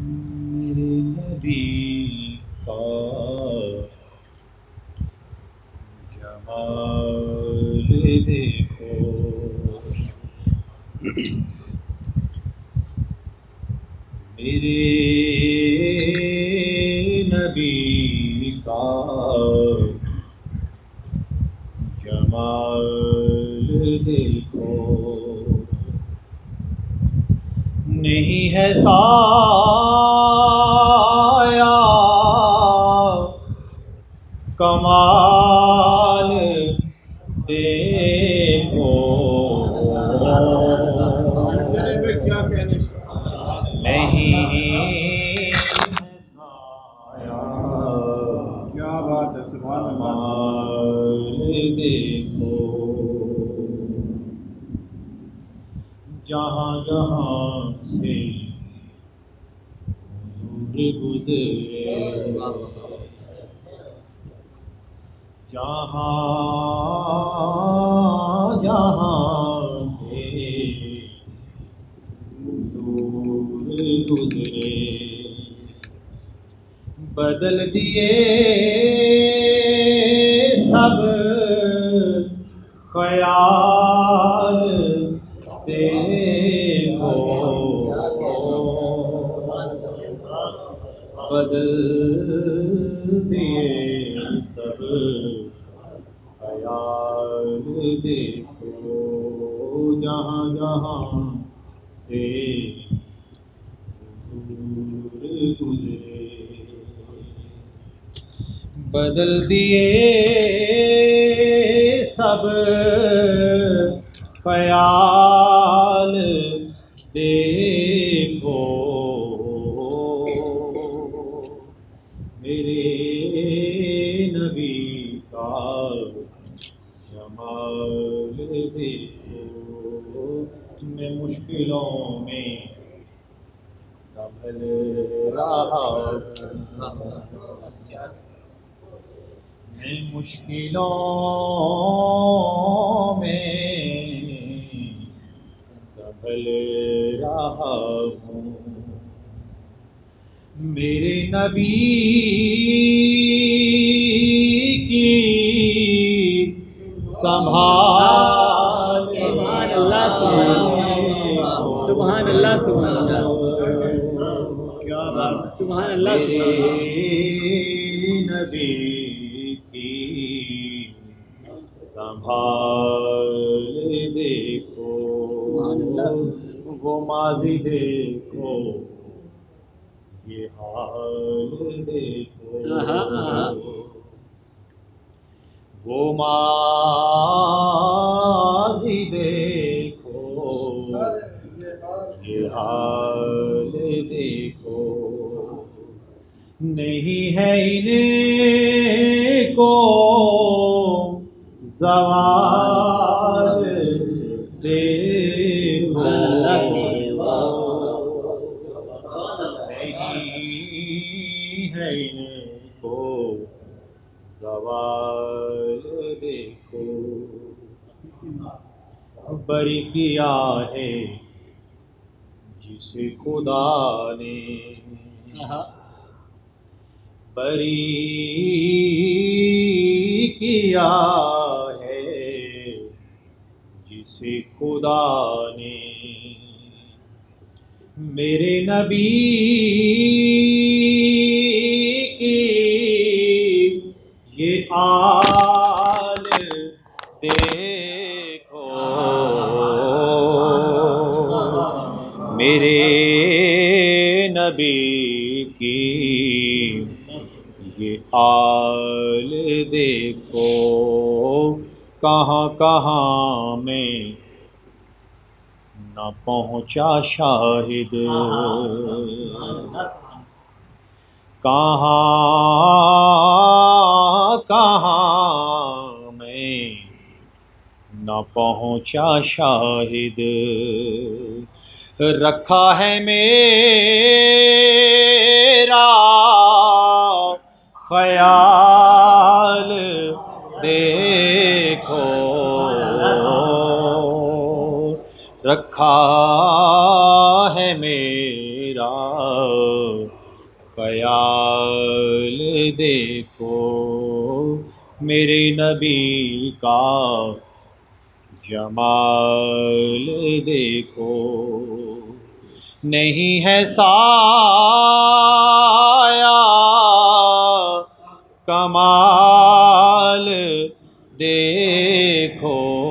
میرے نبی کا جمال دیکھو، میرے نبی کا جمال دیکھو، نہیں ہے سایہ کمال دیکھو، نہیں کیا بات ہے، سبحان اللہ۔ دیکھو جہاں جہاں سے حضور گزرے، جہاں جہاں سے حضور گزرے، بدل دیے سب خیال دیکھو، بدل دیے سب خیال دیکھو، جہاں جہاں سے حضور گزرے، بدل دیے سب خیال دیکھو، میرے نبی کا جمال دیکھو، میں مشکلوں میں سنبھل رہا ہوں، میں مشکلوں میں سنبھل رہا ہوں، میرے نبی کی سنبھال، سبحان اللہ، سبحان اللہ، سبحان اللہ، کیا بات ہے، سبحان اللہ، سبحان اللہ۔ نبی کی سنبھال دیکھو، وہ ماضی دیکھو، یہ حال دیکھو، وہ ماضی دیکھو، یہ حال دیکھو، نہیں ہے انہیں کو زوال دیکھو، نہیں ہے انہیں کو زوال دیکھو، بری کیا ہے جسے خدا نے، بری کیا ہے جسے خدا نے، میرے نبی کی یہ آل دیکھو، میرے نبی کی یہ آل دیکھو، کہاں کہاں میں نہ پہنچا شاہد، کہاں کہاں میں نہ پہنچا شاہد، رکھا ہے میرا خیال دیکھو، رکھا ہے میرا خیال دیکھو میرے نبی کا جمال دیکھو، نہیں ہے سایہ کمال دیکھو